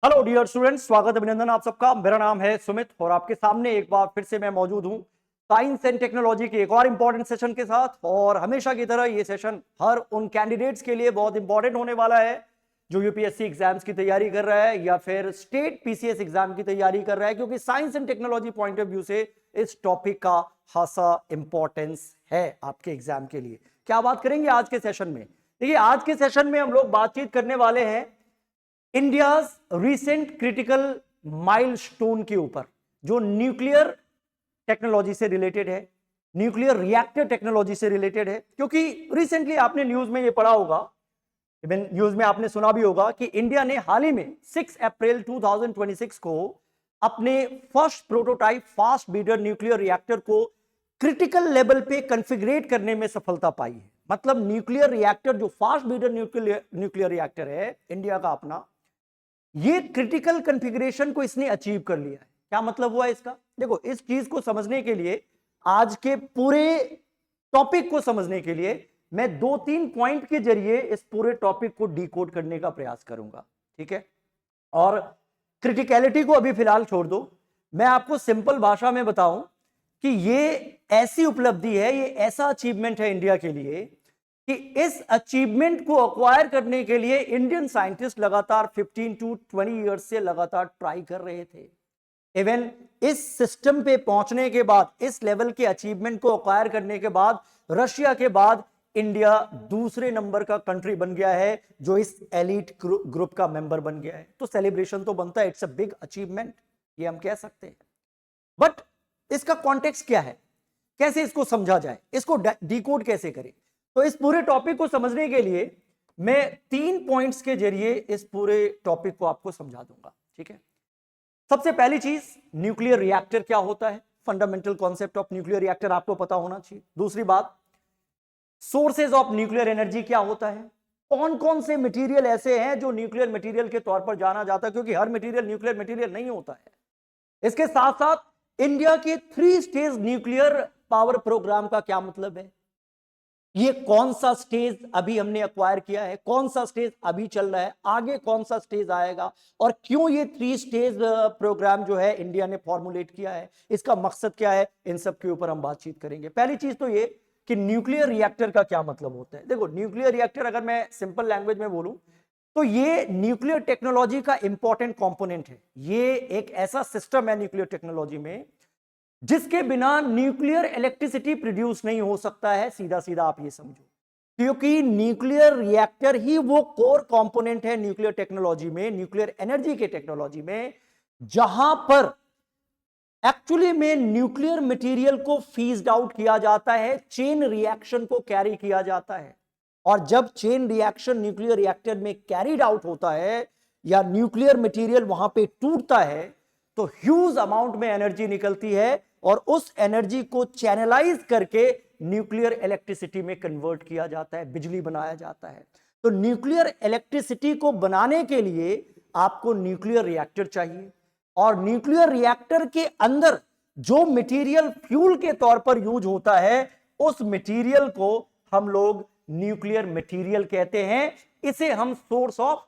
Hello dear students, स्वागत अभिनंदन आप सबका। मेरा नाम है सुमित और आपके सामने एक बार फिर से मैं मौजूद हूं साइंस एंड टेक्नोलॉजी के एक और इंपॉर्टेंट सेशन के साथ। और हमेशा की तरह ये सेशन हर उन कैंडिडेट्स के लिए बहुत इंपॉर्टेंट होने वाला है जो यूपीएससी एग्जाम्स की तैयारी कर रहा है या फिर स्टेट पीसीएस एग्जाम की तैयारी कर रहा है, क्योंकि science and technology point of view से इस टॉपिक का खासा इंपॉर्टेंस है आपके एग्जाम के लिए। क्या बात करेंगे आज के सेशन में? देखिए, आज के सेशन में हम लोग बातचीत करने वाले हैं इंडियाज रिसेंट क्रिटिकल माइलस्टोन के ऊपर, जो न्यूक्लियर टेक्नोलॉजी से रिलेटेड है, न्यूक्लियर रिएक्टर टेक्नोलॉजी से रिलेटेड है। क्योंकि रिसेंटली आपने न्यूज में ये पढ़ा होगा, इवन न्यूज में आपने सुना भी होगा कि इंडिया ने हाल ही में 6 अप्रैल 2026 को अपने first prototype fast breeder nuclear reactor को क्रिटिकल लेवल पे कॉन्फ़िगरेट करने में सफलता पाई है। मतलब न्यूक्लियर रिएक्टर, जो फास्ट ब्रीडर न्यूक्लियर रिएक्टर है इंडिया का अपना, ये क्रिटिकल कॉन्फ़िगरेशन को इसने अचीव कर लिया है। क्या मतलब हुआ इसका? देखो, इस चीज को समझने के लिए, आज के पूरे टॉपिक को समझने के लिए मैं 2-3 पॉइंट के जरिए इस पूरे टॉपिक को डिकोड करने का प्रयास करूंगा, ठीक है? और क्रिटिकलिटी को अभी फिलहाल छोड़ दो, मैं आपको सिंपल भाषा में बताऊं कि ये ऐसी उपलब्धि है, ये ऐसा अचीवमेंट है इंडिया के लिए कि इस अचीवमेंट को अक्वायर करने के लिए इंडियन साइंटिस्ट लगातार 15 to 20 इयर्स से लगातार ट्राई कर रहे थे। इवन इस सिस्टम पे पहुंचने के बाद, इस लेवल के अचीवमेंट को अक्वायर करने के बाद, रशिया के बाद इंडिया दूसरे नंबर का कंट्री बन गया है जो इस एलीट ग्रुप का मेंबर बन गया है। तो सेलिब्रेशन तो बनता है, इट्स अ बिग अचीवमेंट, ये हम कह सकते हैं। बट इसका कॉन्टेक्स्ट क्या है, कैसे इसको समझा जाए, इसको डिकोड कैसे करें? तो इस पूरे टॉपिक को समझने के लिए मैं 3 पॉइंट्स के जरिए इस पूरे टॉपिक को आपको समझा दूंगा, ठीक है? सबसे पहली चीज, न्यूक्लियर रिएक्टर क्या होता है, fundamental concept of nuclear reactor आपको पता होना चाहिए। दूसरी बात, सोर्सेज ऑफ न्यूक्लियर एनर्जी क्या होता है, कौन कौन से मटेरियल ऐसे हैं जो न्यूक्लियर मटेरियल के तौर पर जाना जाता है, क्योंकि हर मटेरियल न्यूक्लियर मटेरियल नहीं होता है। इसके साथ साथ इंडिया के 3 स्टेज न्यूक्लियर पावर प्रोग्राम का क्या मतलब है, ये कौन सा स्टेज अभी हमने एक्वायर किया है, कौन सा स्टेज अभी चल रहा है, आगे कौन सा स्टेज आएगा, और क्यों ये 3 स्टेज प्रोग्राम जो है इंडिया ने फॉर्मुलेट किया है, इसका मकसद क्या है, इन सब के ऊपर हम बातचीत करेंगे। पहली चीज तो ये कि न्यूक्लियर रिएक्टर का क्या मतलब होता है। देखो, न्यूक्लियर रिएक्टर अगर मैं सिंपल लैंग्वेज में बोलूं तो ये न्यूक्लियर टेक्नोलॉजी का इंपॉर्टेंट कंपोनेंट है। ये एक ऐसा सिस्टम है न्यूक्लियर टेक्नोलॉजी में जिसके बिना न्यूक्लियर इलेक्ट्रिसिटी प्रोड्यूस नहीं हो सकता है। सीधा सीधा आप ये समझो, क्योंकि न्यूक्लियर रिएक्टर ही वो कोर कंपोनेंट है न्यूक्लियर टेक्नोलॉजी में, न्यूक्लियर एनर्जी के टेक्नोलॉजी में, जहां पर एक्चुअली में न्यूक्लियर मटेरियल को फीज्ड आउट किया जाता है, चेन रिएक्शन को कैरी किया जाता है। और जब चेन रिएक्शन न्यूक्लियर रिएक्टर में कैरीड आउट होता है या न्यूक्लियर मटेरियल वहां पे टूटता है, तो ह्यूज अमाउंट में एनर्जी निकलती है और उस एनर्जी को चैनलाइज करके न्यूक्लियर इलेक्ट्रिसिटी में कन्वर्ट किया जाता है, बिजली बनाया जाता है। तो न्यूक्लियर इलेक्ट्रिसिटी को बनाने के लिए आपको न्यूक्लियर रिएक्टर चाहिए, और न्यूक्लियर रिएक्टर के अंदर जो मटेरियल फ्यूल के तौर पर यूज होता है, उस मटेरियल को हम लोग न्यूक्लियर मटेरियल कहते हैं। इसे हम सोर्स ऑफ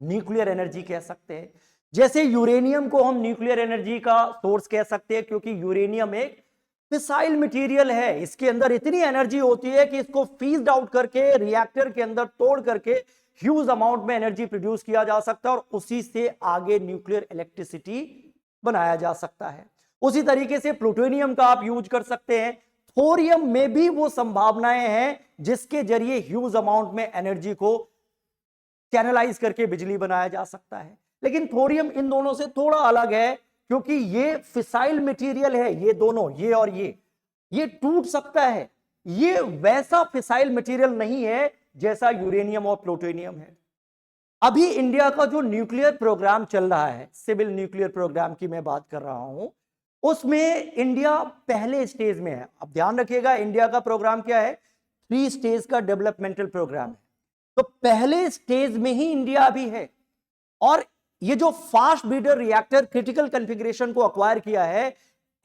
न्यूक्लियर एनर्जी कह सकते हैं। जैसे यूरेनियम को हम न्यूक्लियर एनर्जी का सोर्स कह सकते हैं, क्योंकि यूरेनियम एक फिसाइल मटेरियल है, इसके अंदर इतनी एनर्जी होती है कि इसको फीज्ड आउट करके रिएक्टर के अंदर तोड़ करके ह्यूज अमाउंट में एनर्जी प्रोड्यूस किया जा सकता है और उसी से आगे न्यूक्लियर इलेक्ट्रिसिटी बनाया जा सकता है। उसी तरीके से प्लूटोनियम का आप यूज कर सकते हैं। थोरियम में भी वो संभावनाएं हैं जिसके जरिए ह्यूज अमाउंट में एनर्जी को चैनलाइज करके बिजली बनाया जा सकता है। लेकिन थोरियम इन दोनों से थोड़ा अलग है, क्योंकि ये फिसाइल मटेरियल है, ये दोनों, ये और ये टूट सकता है। ये वैसा फिसाइल मटेरियल नहीं है जैसा यूरेनियम और प्लूटोनियम है। अभी इंडिया का जो न्यूक्लियर प्रोग्राम चल रहा है, सिविल न्यूक्लियर प्रोग्राम की मैं बात कर रहा हूं, उसमें इंडिया पहले स्टेज में है। अब ध्यान रखिएगा, इंडिया का प्रोग्राम क्या है, 3 स्टेज का डेवलपमेंटल प्रोग्राम है। तो पहले स्टेज में ही इंडिया अभी है, और ये जो fast breeder reactor critical configuration को अक्वायर किया है,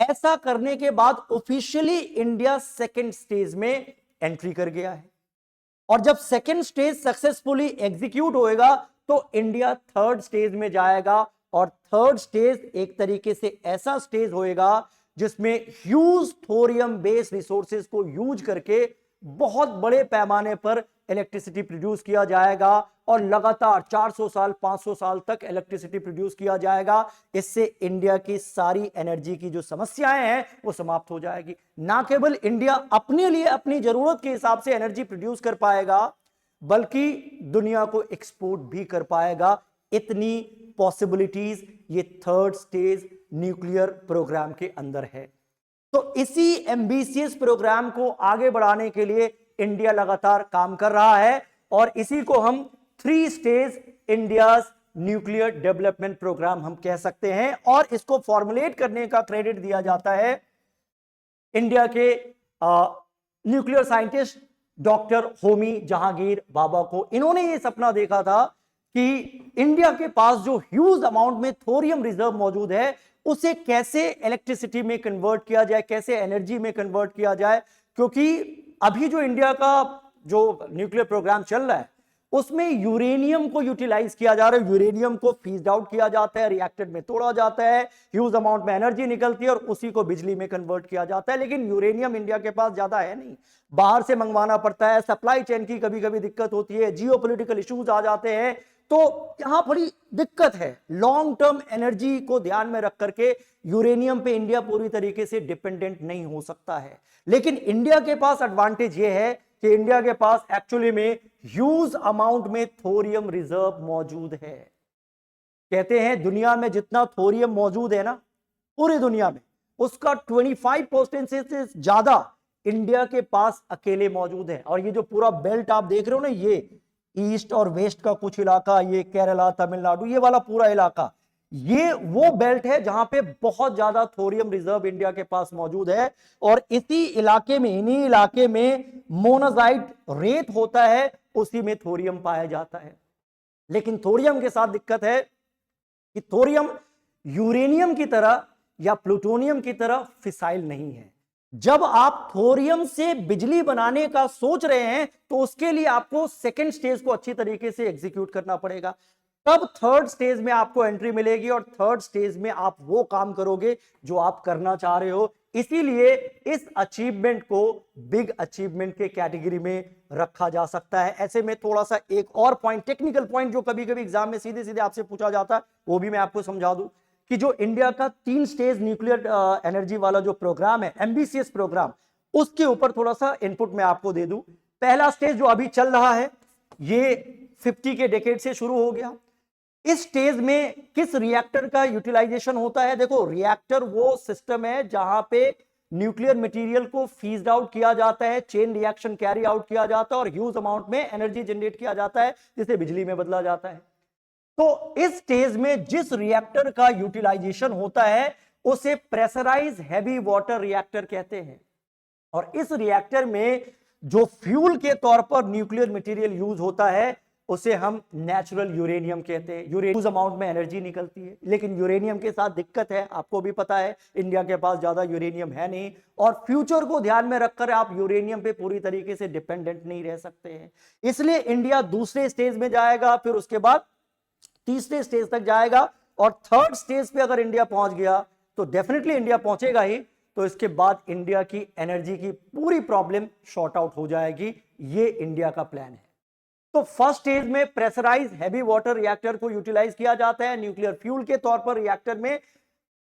ऐसा करने के बाद ऑफिशियली इंडिया सेकंड स्टेज में एंट्री कर गया है। और जब सेकेंड स्टेज सक्सेसफुली एग्जीक्यूट होएगा तो इंडिया थर्ड स्टेज में जाएगा। और थर्ड स्टेज एक तरीके से ऐसा स्टेज होएगा जिसमें ह्यूज थोरियम बेस्ड रिसोर्सेज को यूज करके बहुत बड़े पैमाने पर इलेक्ट्रिसिटी प्रोड्यूस किया जाएगा और लगातार 400 साल 500 साल तक इलेक्ट्रिसिटी प्रोड्यूस किया जाएगा। इससे इंडिया की सारी एनर्जी की जो समस्याएं हैं वो समाप्त हो जाएगी। ना केवल इंडिया अपने लिए अपनी जरूरत के हिसाब से एनर्जी प्रोड्यूस कर पाएगा बल्कि दुनिया को एक्सपोर्ट भी कर पाएगा। इतनी पॉसिबिलिटीज ये थर्ड स्टेज न्यूक्लियर प्रोग्राम के अंदर है। तो इसी एम्बिशियस प्रोग्राम को आगे बढ़ाने के लिए इंडिया लगातार काम कर रहा है और इसी को हम 3 stage India's nuclear development programme हम कह सकते हैं। और इसको फॉर्मुलेट करने का क्रेडिट दिया जाता है इंडिया के nuclear scientist doctor Homi Jehangir Bhabha को। इन्होंने ये सपना देखा था कि इंडिया के पास जो ह्यूज अमाउंट में थोरियम रिजर्व मौजूद है उसे कैसे इलेक्ट्रिसिटी में कन्वर्ट किया जाए, कैसे एनर्जी में कन्वर्ट किया जाए। क्योंकि अभी जो इंडिया का जो न्यूक्लियर प्रोग्राम चल रहा है उसमें यूरेनियम को यूटिलाइज किया जा रहा है, यूरेनियम को फीस्ड आउट किया जाता है, रिएक्टर में तोड़ा जाता है, ह्यूज अमाउंट में एनर्जी निकलती है और उसी को बिजली में कन्वर्ट किया जाता है। लेकिन यूरेनियम इंडिया के पास ज्यादा है नहीं, बाहर से मंगवाना पड़ता है, सप्लाई चेन की कभी कभी दिक्कत होती है, जियोपॉलिटिकल इश्यूज आ जाते हैं, तो यहां बड़ी दिक्कत है। लॉन्ग टर्म एनर्जी को ध्यान में रख करके यूरेनियम पे इंडिया पूरी तरीके से डिपेंडेंट नहीं हो सकता है। लेकिन इंडिया के पास एडवांटेज ये है कि इंडिया के पास एक्चुअली में ह्यूज अमाउंट में थोरियम रिजर्व मौजूद है। कहते हैं दुनिया में जितना थोरियम मौजूद है ना पूरी दुनिया में उसका 25% से ज्यादा इंडिया के पास अकेले मौजूद है। और ये जो पूरा बेल्ट आप देख रहे हो ना, ये ईस्ट और वेस्ट का कुछ इलाका, ये केरला तमिलनाडु, ये वाला पूरा इलाका, ये वो बेल्ट है जहां पे बहुत ज्यादा थोरियम रिजर्व इंडिया के पास मौजूद है। और इसी इलाके में, इन्हीं इलाके में मोनाजाइट रेत होता है, उसी में थोरियम पाया जाता है। लेकिन थोरियम के साथ दिक्कत है कि थोरियम यूरेनियम की तरह या प्लूटोनियम की तरह फिसाइल नहीं है। जब आप थोरियम से बिजली बनाने का सोच रहे हैं तो उसके लिए आपको सेकेंड स्टेज को अच्छी तरीके से एग्जीक्यूट करना पड़ेगा, तब थर्ड स्टेज में आपको एंट्री मिलेगी और थर्ड स्टेज में आप वो काम करोगे जो आप करना चाह रहे हो। इसीलिए इस अचीवमेंट को बिग अचीवमेंट के कैटेगरी में रखा जा सकता है। ऐसे में थोड़ा सा एक और पॉइंट, टेक्निकल पॉइंट जो कभी कभी एग्जाम में सीधे सीधे आपसे पूछा जाता है, वो भी मैं आपको समझा दूं कि जो इंडिया का 3 स्टेज न्यूक्लियर एनर्जी वाला जो प्रोग्राम है, एम्बिशियस प्रोग्राम, उसके ऊपर थोड़ा सा इनपुट मैं आपको दे दूं। पहला स्टेज जो अभी चल रहा है ये 50 के डेकेड से शुरू हो गया। इस स्टेज में किस रिएक्टर का यूटिलाइजेशन होता है? देखो, रिएक्टर वो सिस्टम है जहां पे न्यूक्लियर मटेरियल को फीस्ड आउट किया जाता है, चेन रिएक्शन कैरी आउट किया जाता है और ह्यूज अमाउंट में एनर्जी जनरेट किया जाता है जिसे बिजली में बदला जाता है। तो इस स्टेज में जिस रिएक्टर का यूटिलाइजेशन होता है उसे प्रेशराइज हैवी वाटर रिएक्टर कहते हैं। और इस रिएक्टर में जो फ्यूल के तौर पर न्यूक्लियर मटेरियल यूज होता है उसे हम नेचुरल यूरेनियम कहते हैं। यूरेनियम अमाउंट में एनर्जी निकलती है, लेकिन यूरेनियम के साथ दिक्कत है, आपको भी पता है इंडिया के पास ज्यादा यूरेनियम है नहीं और फ्यूचर को ध्यान में रखकर आप यूरेनियम पे पूरी तरीके से डिपेंडेंट नहीं रह सकते हैं। इसलिए इंडिया दूसरे स्टेज में जाएगा, फिर उसके बाद तीसरे स्टेज तक जाएगा और थर्ड स्टेज पे अगर इंडिया पहुंच गया तो डेफिनेटली इंडिया पहुंचेगा ही, तो इसके बाद इंडिया की एनर्जी की पूरी प्रॉब्लम शॉर्ट आउट हो जाएगी। ये इंडिया का प्लान है। तो फर्स्ट स्टेज में प्रेशराइज हैवी वाटर रिएक्टर को यूटिलाइज किया जाता है, न्यूक्लियर फ्यूल के तौर पर रिएक्टर में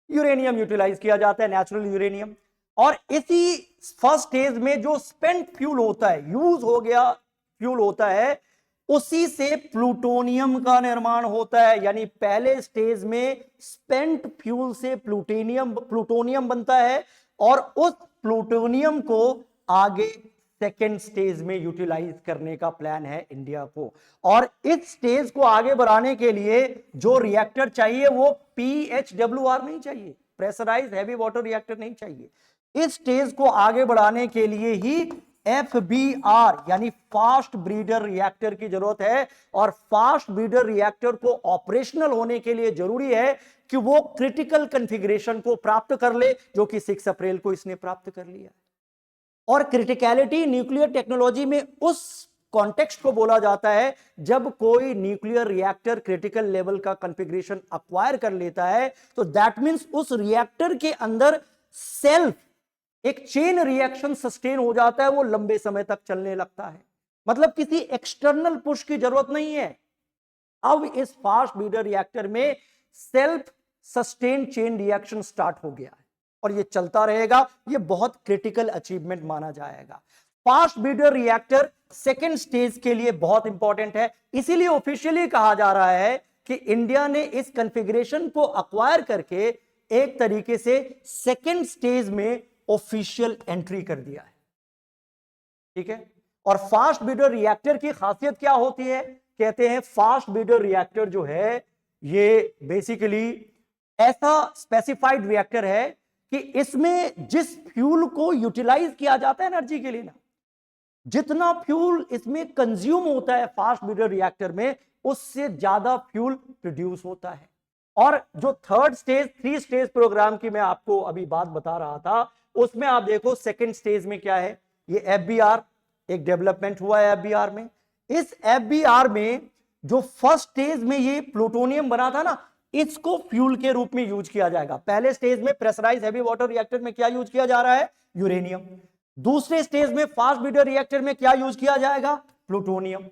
यूरेनियम यूटिलाइज किया जाता है, नेचुरल यूरेनियम। और इसी फर्स्ट स्टेज में जो स्पेंट फ्यूल होता है, यूज हो गया फ्यूल होता है, उसी से प्लूटोनियम का निर्माण होता है। यानी पहले स्टेज में स्पेंट फ्यूल से प्लूटोनियम बनता है और उस प्लूटोनियम को आगे सेकेंड स्टेज में यूटिलाइज करने का प्लान है इंडिया को। और इस स्टेज को आगे बढ़ाने के लिए जो रिएक्टर चाहिए वो PHWR नहीं चाहिए, प्रेशराइज हैवी वाटर रिएक्टर नहीं चाहिए। इस स्टेज को आगे बढ़ाने के लिए ही FBR यानी फास्ट ब्रीडर रिएक्टर की जरूरत है। और फास्ट ब्रीडर रिएक्टर को ऑपरेशनल होने के लिए जरूरी है कि वो क्रिटिकल कॉन्फ़िगरेशन को प्राप्त कर ले, जो कि 6 अप्रैल को इसने प्राप्त कर लिया। और क्रिटिकलिटी न्यूक्लियर टेक्नोलॉजी में उस कॉन्टेक्स्ट को बोला जाता है जब कोई न्यूक्लियर रिएक्टर क्रिटिकल लेवल का कॉन्फ़िगरेशन अक्वायर कर लेता है, तो दैट मींस उस रिएक्टर के अंदर सेल्फ एक चेन रिएक्शन सस्टेन हो जाता है, वो लंबे समय तक चलने लगता है। मतलब किसी एक्सटर्नल पुश की जरूरत नहीं है। अब इस फास्ट ब्रीडर रिएक्टर में self sustain chain reaction start हो गया है और ये चलता रहेगा। ये बहुत क्रिटिकल अचीवमेंट माना जाएगा। Fast breeder reactor second stage के लिए बहुत इंपॉर्टेंट है, इसीलिए ऑफिशियली कहा जा रहा है कि इंडिया ने इस कॉन्फ़िगरेशन को अक्वायर करके एक तरीके से सेकेंड स्टेज में ऑफिशियल एंट्री कर दिया है। ठीक है। और फास्ट ब्रीडर रिएक्टर की खासियत क्या होती है? कहते हैं फास्ट ब्रीडर रिएक्टर जो है ये बेसिकली ऐसा स्पेसिफाइड रिएक्टर है कि इसमें जिस फ्यूल को यूटिलाइज किया जाता है एनर्जी के लिए ना, जितना फ्यूल इसमें कंज्यूम होता है फास्ट ब्रीडर रिएक्टर में, उससे ज्यादा फ्यूल प्रोड्यूस होता है। और जो थर्ड स्टेज 3 स्टेज प्रोग्राम की मैं आपको अभी बात बता रहा था, उसमें आप देखो सेकेंड स्टेज में क्या है, ये एफबीआर एक डेवलपमेंट हुआ है एफबीआर में। इस एफबीआर में जो फर्स्ट स्टेज में ये प्लूटोनियम बना था ना, इसको फ्यूल के रूप में यूज किया जाएगा। पहले स्टेज में प्रेशराइज हैवी वाटर रिएक्टर में क्या यूज किया जा रहा है? यूरेनियम। दूसरे स्टेज में फास्ट ब्रीडर रिएक्टर में क्या यूज किया जाएगा? प्लूटोनियम।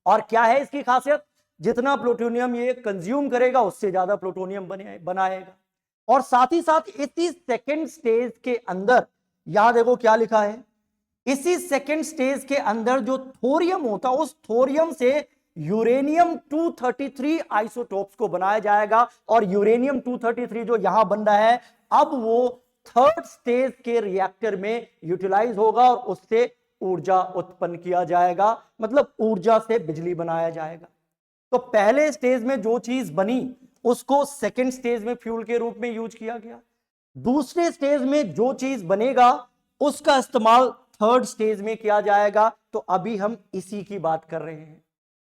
और क्या है इसकी खासियत? जितना प्लूटोनियम ये कंज्यूम करेगा उससे ज्यादा प्लूटोनियम बनाएगा। और साथ ही साथ इसी सेकेंड स्टेज के अंदर यहां देखो क्या लिखा है, इसी सेकेंड स्टेज के अंदर जो थोरियम होता है, उस थोरियम से यूरेनियम 233 आइसोटोप्स को बनाया जाएगा। और यूरेनियम 233 जो यहां बन रहा है, अब वो थर्ड स्टेज के रिएक्टर में यूटिलाइज होगा और उससे ऊर्जा उत्पन्न किया जाएगा, मतलब ऊर्जा से बिजली बनाया जाएगा। तो पहले स्टेज में जो चीज बनी उसको सेकेंड स्टेज में फ्यूल के रूप में यूज किया गया। दूसरे स्टेज में जो चीज बनेगा उसका इस्तेमाल थर्ड स्टेज में किया जाएगा। तो अभी हम इसी की बात कर रहे हैं।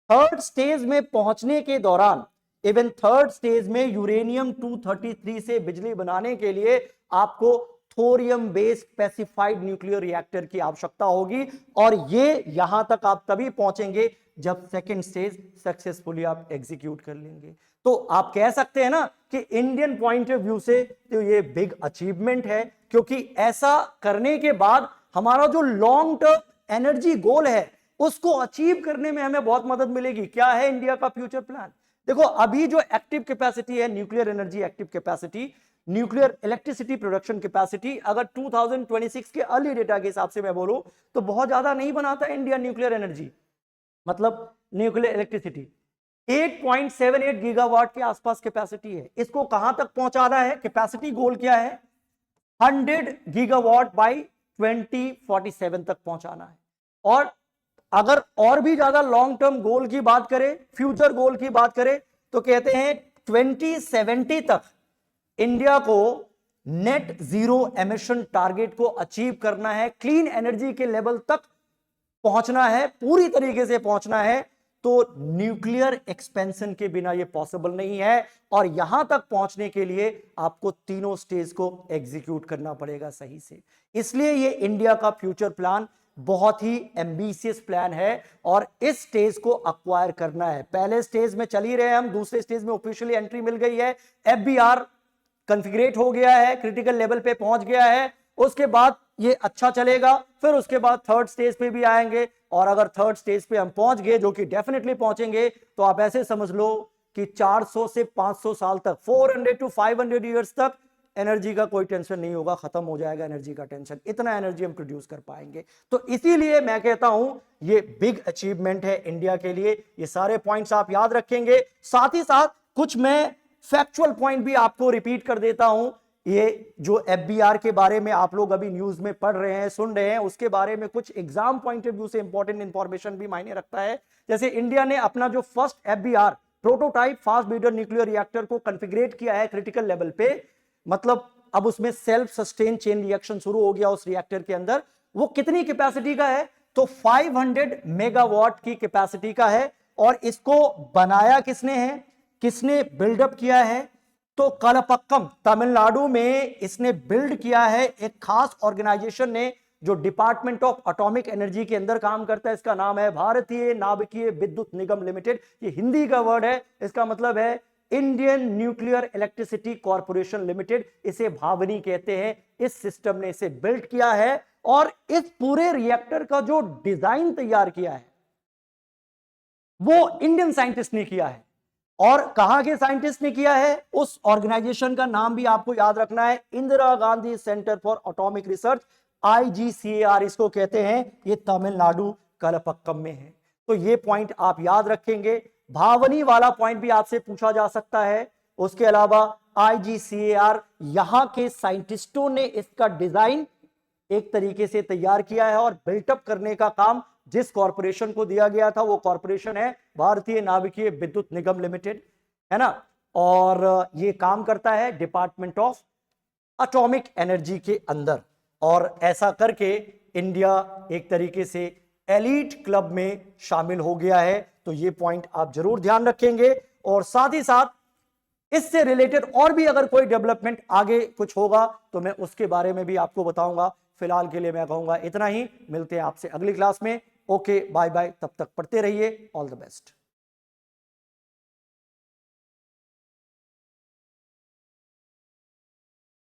थर्ड स्टेज में पहुंचने के दौरान, इवन थर्ड स्टेज में यूरेनियम 233 से बिजली बनाने के लिए आपको thorium based specified nuclear reactor की आवश्यकता होगी। और ये यहां तक आप तभी पहुंचेंगे जब सेकेंड स्टेज सक्सेसफुली आप एग्जीक्यूट कर लेंगे। तो आप कह सकते हैं ना कि इंडियन पॉइंट ऑफ व्यू से तो ये बिग अचीवमेंट है, क्योंकि ऐसा करने के बाद हमारा जो लॉन्ग टर्म एनर्जी गोल है उसको अचीव करने में हमें बहुत मदद मिलेगी। क्या है इंडिया का फ्यूचर प्लान? देखो, अभी जो एक्टिव कैपेसिटी है, nuclear energy active capacity, nuclear electricity production capacity, अगर 2026 के अर्ली डेटा के हिसाब से मैं बोलूं तो बहुत ज्यादा नहीं बनाता इंडिया न्यूक्लियर एनर्जी, मतलब न्यूक्लियर इलेक्ट्रिसिटी 8.78 गीगावाट के आसपास कैपेसिटी है। इसको कहां तक पहुंचाना है? कैपेसिटी गोल क्या है? 100 गीगावाट बाई 2047 तक पहुंचाना है। और अगर और भी ज्यादा लॉन्ग टर्म गोल की बात करें, फ्यूचर गोल की बात करें, तो कहते हैं 2070 तक इंडिया को नेट जीरो एमिशन टारगेट को अचीव करना है, क्लीन एनर्जी के लेवल तक पहुंचना है, पूरी तरीके से पहुंचना है। तो न्यूक्लियर एक्सपेंशन के बिना यह पॉसिबल नहीं है। और यहां तक पहुंचने के लिए आपको तीनों स्टेज को एग्जीक्यूट करना पड़ेगा सही से। इसलिए यह इंडिया का फ्यूचर प्लान बहुत ही एम्बिशियस प्लान है और इस स्टेज को अक्वायर करना है। पहले स्टेज में चल ही रहे हैं हम, दूसरे स्टेज में ऑफिशियली एंट्री मिल गई है, एफबीआर कॉन्फ़िगरेट हो गया है, क्रिटिकल लेवल पे पहुंच गया है। उसके बाद ये अच्छा चलेगा, फिर उसके बाद थर्ड स्टेज पे भी आएंगे। और अगर थर्ड स्टेज पे हम पहुंच गए, जो कि डेफिनेटली पहुंचेंगे, तो आप ऐसे समझ लो कि 400 से 500 साल तक, 400 to 500 ईयर्स तक एनर्जी का कोई टेंशन नहीं होगा, खत्म हो जाएगा एनर्जी का टेंशन। इतना एनर्जी हम प्रोड्यूस कर पाएंगे। तो इसीलिए मैं कहता हूं ये बिग अचीवमेंट है इंडिया के लिए। ये सारे पॉइंट्स आप याद रखेंगे। साथ ही साथ कुछ मैं फैक्चुअल पॉइंट भी आपको रिपीट कर देता हूं। ये जो एफबीआर के बारे में आप लोग अभी न्यूज में पढ़ रहे हैं, सुन रहे हैं, उसके बारे में कुछ एग्जाम पॉइंट ऑफ व्यू से इंपॉर्टेंट इंफॉर्मेशन भी मायने रखता है। जैसे इंडिया ने अपना जो first FBR prototype fast breeder nuclear reactor को कॉन्फ़िगरेट किया है क्रिटिकल लेवल पे, मतलब अब उसमें सेल्फ सस्टेन चेन रिएक्शन शुरू हो गया उस रिएक्टर के अंदर। वो कितनी कैपेसिटी का है? तो 500 मेगावाट की कैपेसिटी का है। और इसको बनाया किसने है, किसने बिल्डअप किया है? तो कलपक्कम तमिलनाडु में इसने बिल्ड किया है। एक खास ऑर्गेनाइजेशन ने जो डिपार्टमेंट ऑफ एटॉमिक एनर्जी के अंदर काम करता है, इसका नाम है भारतीय नाभिकीय विद्युत निगम लिमिटेड। ये हिंदी का वर्ड है, इसका मतलब है Indian nuclear electricity corporation limited, इसे भावनी कहते हैं। इस सिस्टम ने इसे बिल्ड किया है और इस पूरे रिएक्टर का जो डिजाइन तैयार किया है वो इंडियन साइंटिस्ट ने किया है। और कहां के साइंटिस्ट ने किया है, उस ऑर्गेनाइजेशन का नाम भी आपको याद रखना है, Indira Gandhi centre for atomic research, IGCAR इसको कहते हैं। ये तमिलनाडु कलपक्कम में है। तो ये पॉइंट आप याद रखेंगे। भावनी वाला पॉइंट भी आपसे पूछा जा सकता है। उसके अलावा IGCAR यहां के साइंटिस्टों ने इसका डिजाइन एक तरीके से तैयार किया है और बिल्टअप करने का काम जिस कॉरपोरेशन को दिया गया था वो कॉरपोरेशन है भारतीय नाभिकीय विद्युत निगम लिमिटेड, है ना। और ये काम करता है डिपार्टमेंट ऑफ एटॉमिक एनर्जी के अंदर। और ऐसा करके इंडिया एक तरीके से एलीट क्लब में शामिल हो गया है। तो ये पॉइंट आप जरूर ध्यान रखेंगे। और साथ ही साथ इससे रिलेटेड और भी अगर कोई डेवलपमेंट आगे कुछ होगा तो मैं उसके बारे में भी आपको बताऊंगा। फिलहाल के लिए मैं कहूंगा इतना ही। मिलते हैं आपसे अगली क्लास में। Okay, bye bye. तब तक पढ़ते रहिए। All the best.